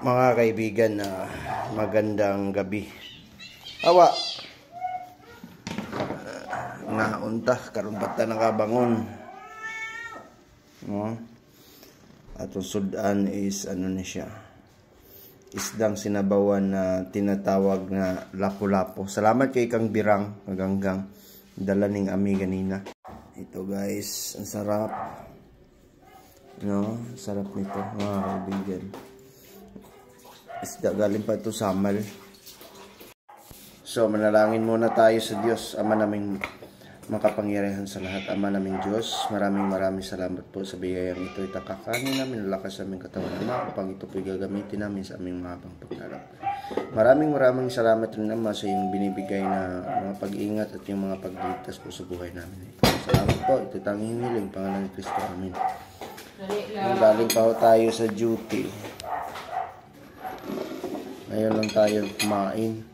Mga kaibigan, magandang gabi. Awa nga unta karon bata nakabangon. No? Atong sudan is ano ni siya. Isdang sinabawan na tinatawag na lapu-lapu. Salamat kay Kang Birang kaganggang dala ning ami ganina. Ito guys, ang sarap. No, sarap nito mga kaibigan. Isda galing pa ito sa Amal. So manalangin muna tayo sa Diyos, Ama naming makapangyarihan sa lahat. Ama naming Diyos, maraming salamat po sa biyayang ito. Itakakanin namin, lakas sa aming katawan. Ama, upang ito po gagamitin namin sa aming mahabang paglalakbay. Maraming salamat rin Ama sa iyong binibigay na mga pag-iingat at yung mga pagligtas po sa buhay namin. Salamat po, ito tanging hiling, Pangalan ni Kristo. Amen. Galing pa tayo sa duty. Ngayon lang tayo kumain.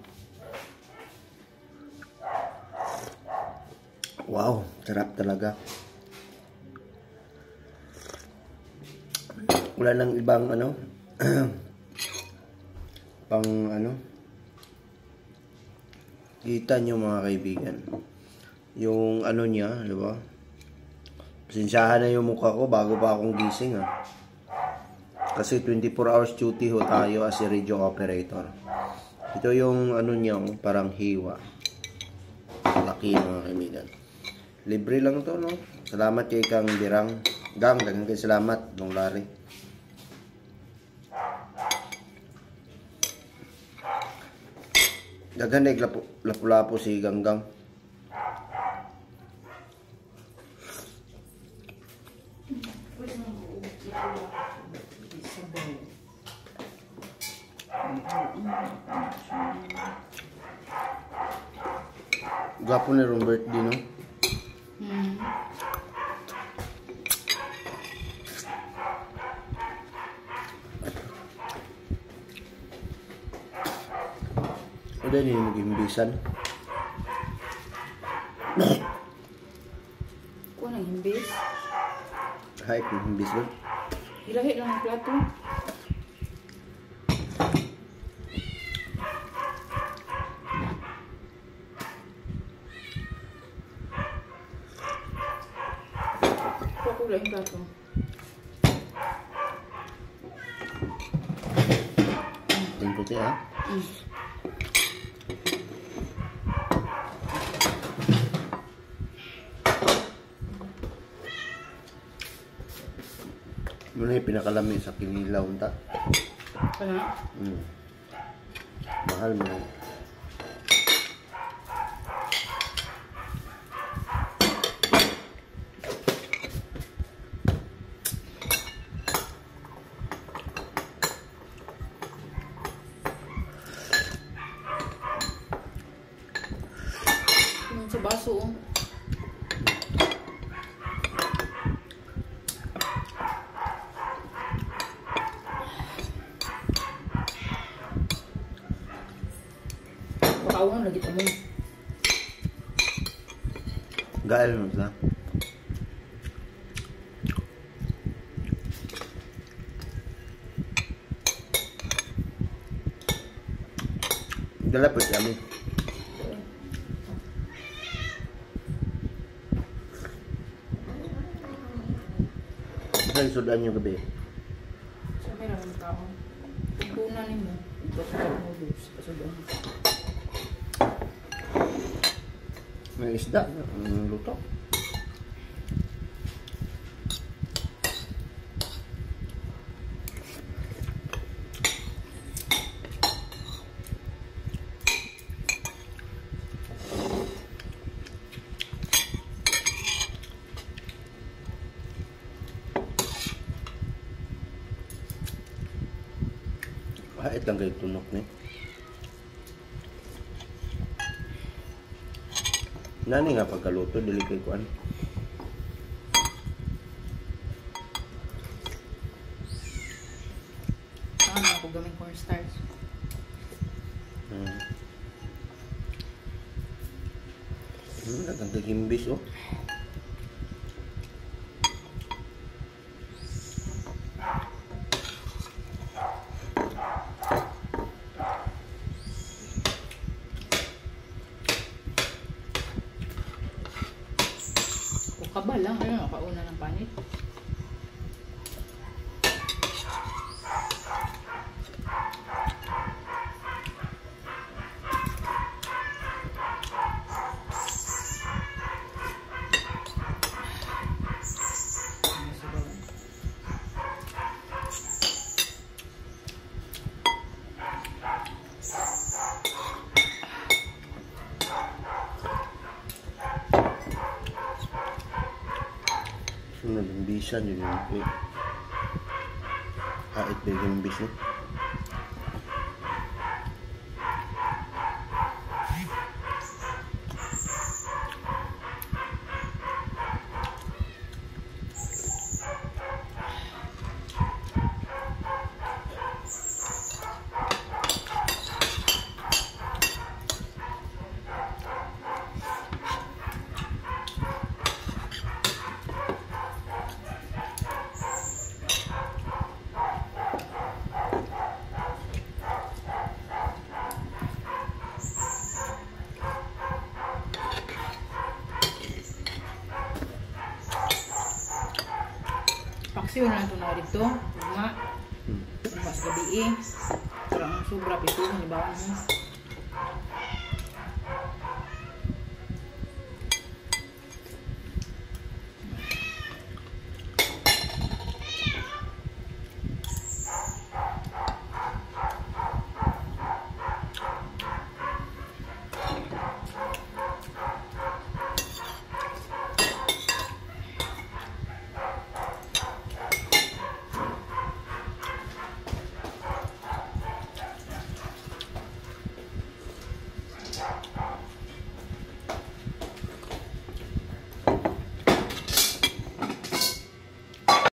Wow, sarap talaga. Wala nang ibang ano pang ano. Kita nyo mga kaibigan. Yung ano niya, di ba? Pasensyahan na yung mukha ko bago pa akong gising Kasi 24 hours duty ho tayo as a radio operator. Ito yung ano niya, parang hiwa. Laki mga kaibigan. Libre lang to, no? Salamat kay Kang Birang. Daghang kay salamat, Dong Larry. Daghan na lapu-lapu si Ganggang. Gwapo ni Robert din, no? Udah nih nag-imbisan. Kung nag-imbis? Hay, nag-imbis ba? Ilahi lang ang plato. Kulay yung plato. Yung puti Muna yung pinakalami sa kinilaw ta. Ano? Mahal mo. Sa baso. Bakawan lagi mo. Gael mo sa. Dala po siya mo. Saan sudan yung gabi? Sa may ramang kaon. Pagkunan mo. Ito sa noodles. Pasudan. May isda. Luto. Kahit lang kayo tunok ni. Nani nga pagkaluto, dili kay kuan. Saan ako gamit cornstarch? Naganda gimbis oh. na ng panit. Nabimbisan yun yung kahit bibimbis no. Paksiw na ito na dito. Tugma. Mas gabi eh. Parang sobra pito. Halimbawa mo.